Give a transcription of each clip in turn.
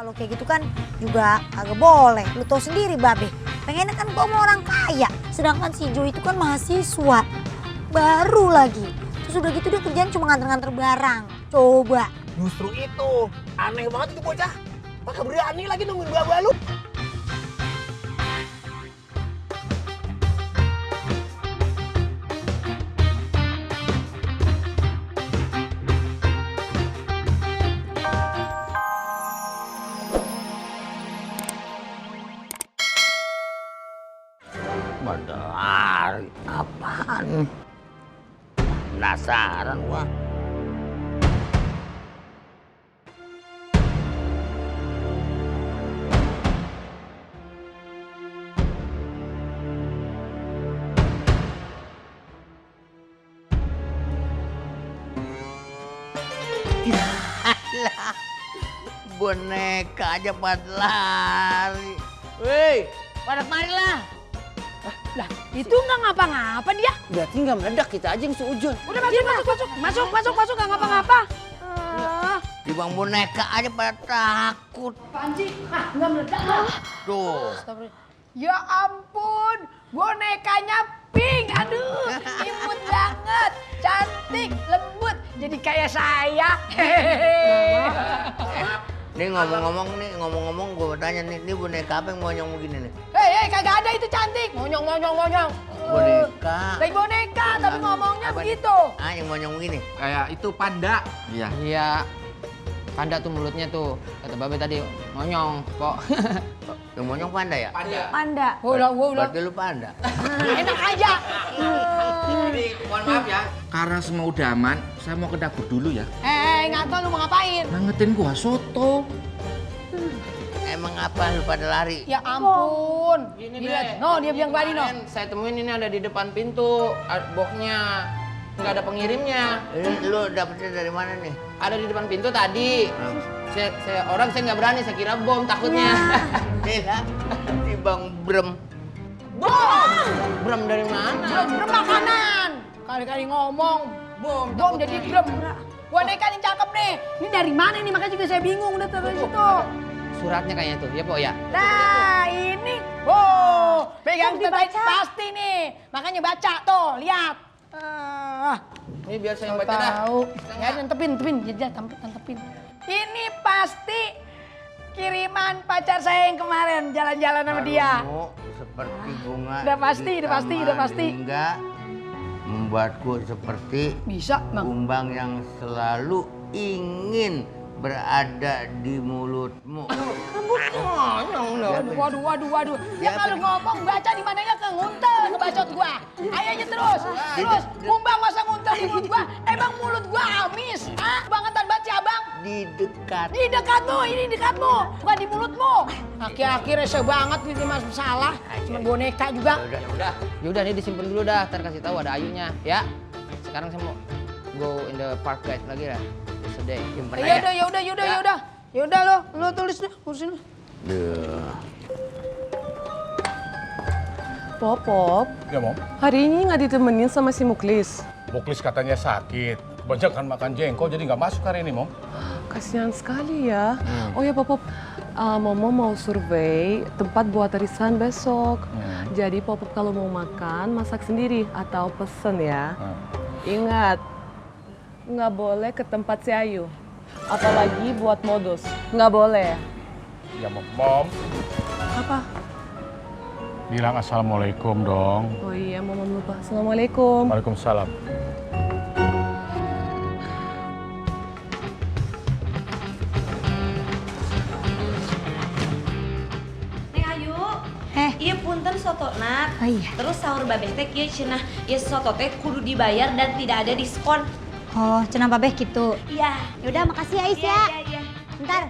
Kalau kayak gitu kan juga kagak boleh. Lu tau sendiri Babe, pengennya kan gua mau orang kaya. Sedangkan si Jo itu kan mahasiswa, baru lagi. Terus udah gitu dia kerjaan cuma nganter-nganter barang. Coba. Justru itu, aneh banget itu bocah. Pakai berani lagi nungguin gua lu. Lari apaan? Penasaran gua. Yalah, boneka aja pada lari. Woi, pada kemarilah. Lah, itu nggak ngapa-ngapa dia. Berarti nggak meledak, kita aja yang seujun. Udah masuk, nggak ngapa-ngapa. Di bang boneka aja pada takut. Apaan sih? Nggak meledak lah. Tuh. Ya ampun, bonekanya pink. Aduh, imut banget. Cantik, lembut. Jadi kayak saya. Nih ngomong-ngomong gue tanya nih, ini boneka apa yang monyong begini nih? Hei, kagak ada itu cantik. Monyong. Boneka. Lagi boneka, tapi ngomongnya Apa? begitu. Ah, yang monyong begini? Kayak itu panda. Iya. Iya. Panda tuh mulutnya tuh. Kata Babe tadi monyong, kok. Yang monyong panda ya? Panda. Ulang. Berarti lu panda. Enak aja. Jadi, mohon maaf ya. Karena semua udah aman, saya mau ke dapur dulu ya. Nggak tahu lu mau ngapain? Nangetin gua soto. Emang apa lu pada lari? Ya ampun. Gini Dilihat. deh. No, dia bilang tadi no. Kemarin saya temuin ini ada di depan pintu, boxnya. Nggak ada pengirimnya. Ini lu dapetnya dari mana nih? Ada di depan pintu tadi. Saya nggak berani, saya kira bom takutnya. Nih lah, si Bang Brem. Bram dari mana? Brem makanan. Kali-kali ngomong. Bom jadi brem. Boneka yang cakep nih. Ini dari mana nih? Makanya juga saya bingung udah terus itu. Suratnya kayaknya tuh, ya Pok ya? Nah ini. Oh, pegang Tuh, dibaca. pasti nih. Makanya baca tuh, lihat. Ini biar saya yang baca dah. Tahu. Ya, tantepin. Jadi tantepin. Ini pasti kiriman pacar saya yang kemarin jalan-jalan sama dia. Kamu seperti bunga. Udah pasti. Enggak membuatku seperti Bisa, Bang. kumbang yang selalu ingin berada di mulutmu. Waduh. Ya kalau ngomong baca di mananya ke nguntel ngebacot gua. Ayo aja terus. Kumbang masa nguntel di mulut gua. Emang mulut gua amis. Bangetan baca, Bang. Di dekat. Di dekatmu, ini dekatmu, bukan di mulutmu. Akhir-akhir rese banget ini mas salah. Cuma boneka juga. Yaudah nih disimpan dulu dah, ntar kasih tahu ada ayunya, ya. Sekarang saya mau go in the park guide lagi lah. Yesterday. Simpen Ya aja. udah. Ya udah lo tulis deh, urusin. Duh. Pop, Ya, Mom. hari ini nggak ditemenin sama si Muklis. Muklis katanya sakit. Kebanyakan makan jengkol jadi nggak masuk hari ini, Mom. Kasihan sekali ya. Oh ya, Pop, Momo mau survei tempat buat arisan besok. Jadi Pop kalau mau makan, masak sendiri atau pesen ya. Ingat, nggak boleh ke tempat si Ayu. Apalagi buat modus, nggak boleh. Ya, Mom. Mom, Apa? bilang assalamualaikum dong. Oh iya, Mama lupa. Assalamualaikum. Waalaikumsalam. Neng Ayu, iya punten soto nak. Oh iya. Terus sahur babeh teh kieu cenah, ieu soto teh kudu dibayar dan tidak ada diskon. Oh, cenah Babe gitu. Iya. Yaudah makasih ya Is ya. Iya. Ntar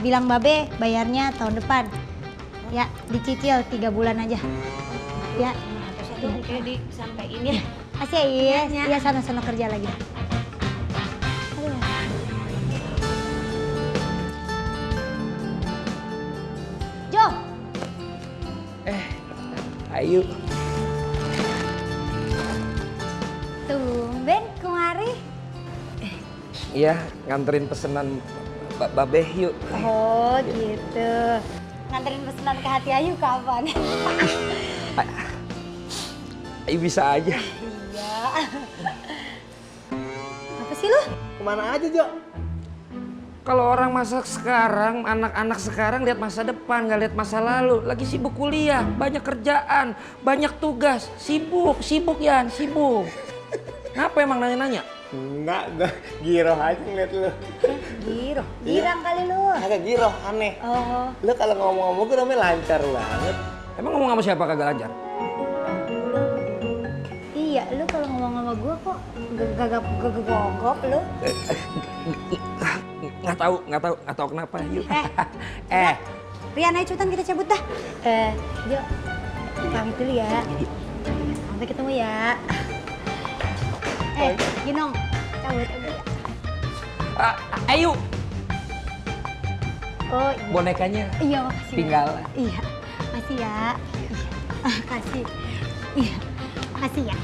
bilang Babe bayarnya tahun depan. Ya, dicicil 3 bulan aja. Ya. Satu oke disampaikan ya. Makasih ya Is. Iya, sana kerja lagi. Aduh. Jo, Ayu. tumben kemari. Iya, nganterin pesanan Babe yuk. Oh gitu. Nganterin pesanan ke hati Ayu kapan? Ayo bisa aja. Iya. Apa sih lu? Kemana aja, Jo? Kalau orang masa sekarang, anak-anak sekarang lihat masa depan, nggak lihat masa lalu. Lagi sibuk kuliah, banyak kerjaan, banyak tugas, sibuk Yan, sibuk. Kenapa emang nanya-nanya? Enggak, giroh aja ngeliat lu. Giro. Girang kali lu. Agak giroh, aneh. Oh. Lu kalau ngomong-ngomong gue namanya lancar banget. Emang ngomong sama siapa kagak lancar? Iya, lu kalau ngomong sama gua kok gagap gogok lu. Nggak tahu kenapa. Yuk. Rian, ayo cepetan kita cabut dah. Jo, pamit dulu ya. Sampai ketemu ya. Ginong, cabut. Ayo. Oh, iya. Bonekanya Iya, makasih. tinggal. Iya, makasih ya. Kasih. Iya, makasih ya.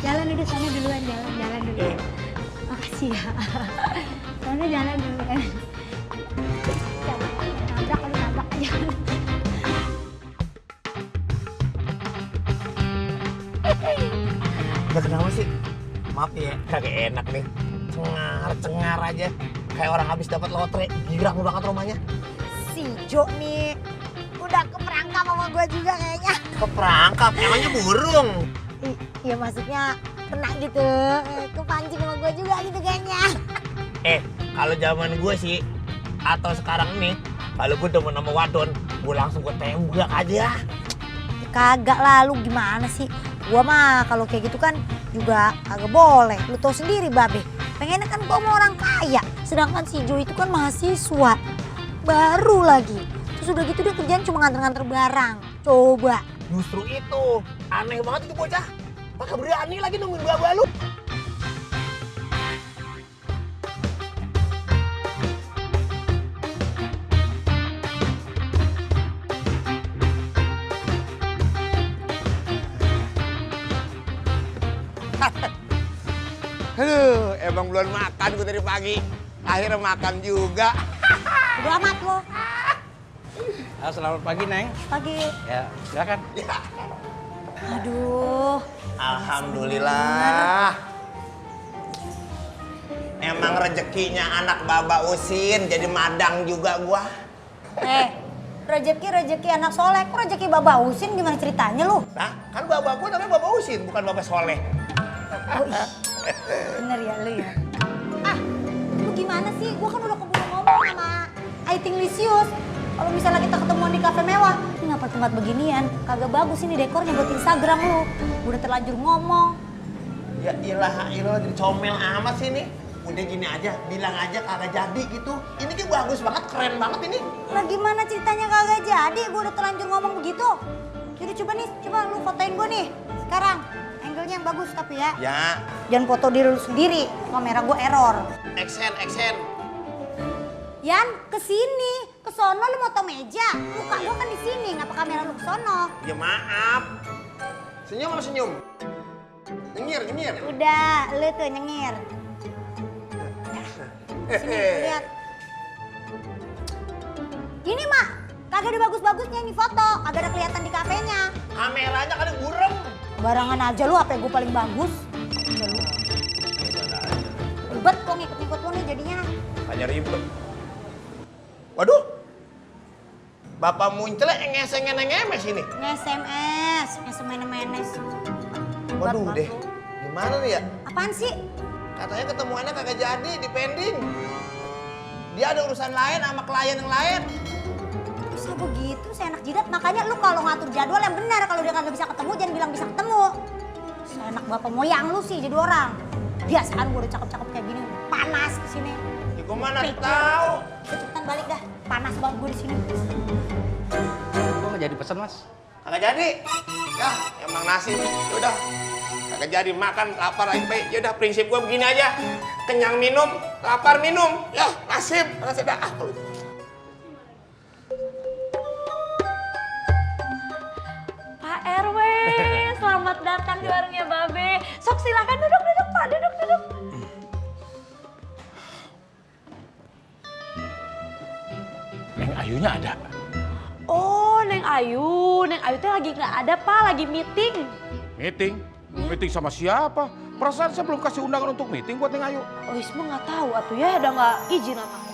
Jalan udah sana duluan, jalan dulu. Makasih ya. Sana jalan duluan. Nabrak aja. Udah kenapa sih? Maaf ya, kagak enak nih. Cengar aja. Kayak orang habis dapat lotre. Girang banget rumahnya. Si Jo nih udah keperangkap sama gua juga kayaknya. Keperangkap, emangnya burung. Iya maksudnya kena gitu, kepancing sama gua juga gitu kayaknya. Kalau zaman gue sih, atau sekarang ini, kalau gue demen sama wadon, gue langsung gue tembak aja. Kagak lah, lu gimana sih? Gua mah kalau kayak gitu kan juga kagak boleh. Lu tau sendiri babe, pengennya kan gua mau orang kaya. Sedangkan si Jo itu kan mahasiswa, baru lagi. Terus udah gitu dia kerjaan cuma nganter-nganter barang. Coba. Justru itu, aneh banget itu bocah. Pakai berani lagi nungguin baba lu. Aduh, emang belum makan gue dari pagi. Akhirnya makan juga. Udah amat lo. Selamat pagi, Neng. Pagi. Ya, silakan. Aduh. Alhamdulillah. Emang rezekinya anak Baba Usin jadi madang juga gua. Rezeki anak soleh. Kok rezeki Baba Usin gimana ceritanya lu? Nah, kan Baba gua namanya Baba Usin, bukan Baba Soleh. Oh, bener ya lu ya. Lu gimana sih? Gua kan udah keburu ngomong sama Aiting Lisius. Kalau misalnya kita ketemuan di kafe mewah, ini ngapa tempat beginian? Kagak bagus ini dekornya buat Instagram lu. Udah terlanjur ngomong. Ya ilah jadi comel amat sih nih. Udah gini aja, bilang aja kagak jadi gitu. Ini kan bagus banget, keren banget ini. Lah gimana ceritanya kagak jadi? Gua udah terlanjur ngomong begitu. Jadi coba lu fotoin gua nih. Sekarang, angle-nya yang bagus tapi ya. Ya, Jangan foto diri lu sendiri, kamera gua error. action. Yan, kesini, ke sono lu moto meja. Muka gua kan di sini, ngapa kamera lu ke sono? Ya maaf. Senyum apa senyum? Nyengir. Udah, lu tuh nyengir. Sini, lihat. Ini mah, kagak ada bagus-bagusnya ini foto. Kagak ada kelihatan di kafenya. Kameranya kan burem. Barangan aja lu, HP gua paling bagus. Ribet kok ngikut-ngikut lu nih jadinya. Hanya ribet. Waduh. Bapak munculnya ngemes ini. Nge-SMS, nge-SMS. Waduh deh. Gimana nih ya? Apaan sih? Katanya ketemuannya kagak jadi, dipending. Dia ada urusan lain sama klien yang lain. Bisa begitu, seenak jidat. Makanya lu kalau ngatur jadwal yang benar. Kalau dia kagak bisa ketemu, jangan bilang bisa ketemu. Seenak bapak moyang lu sih jadi orang. Biasaan gue udah cakep-cakep kayak gini, panas di sini. Ya gue mana tahu. Cepetan balik dah, panas banget gue di sini. Kok nggak jadi pesan, Mas? Kagak jadi. Ya, emang nasib. Yaudah. Kagak jadi makan, lapar aja baik. Yaudah prinsip gue begini aja. Kenyang minum, lapar minum. Ya, nasib dah. Pak RW, selamat datang di warungnya Babe. Sok silakan duduk Pak, duduk. Ayunya ada. Oh, Neng Ayu teh lagi nggak ada Pak, lagi meeting. Meeting? Meeting sama siapa? Perasaan saya belum kasih undangan untuk meeting buat Neng Ayu. Oh, Isma nggak tahu atuh ya, udah nggak izin apa.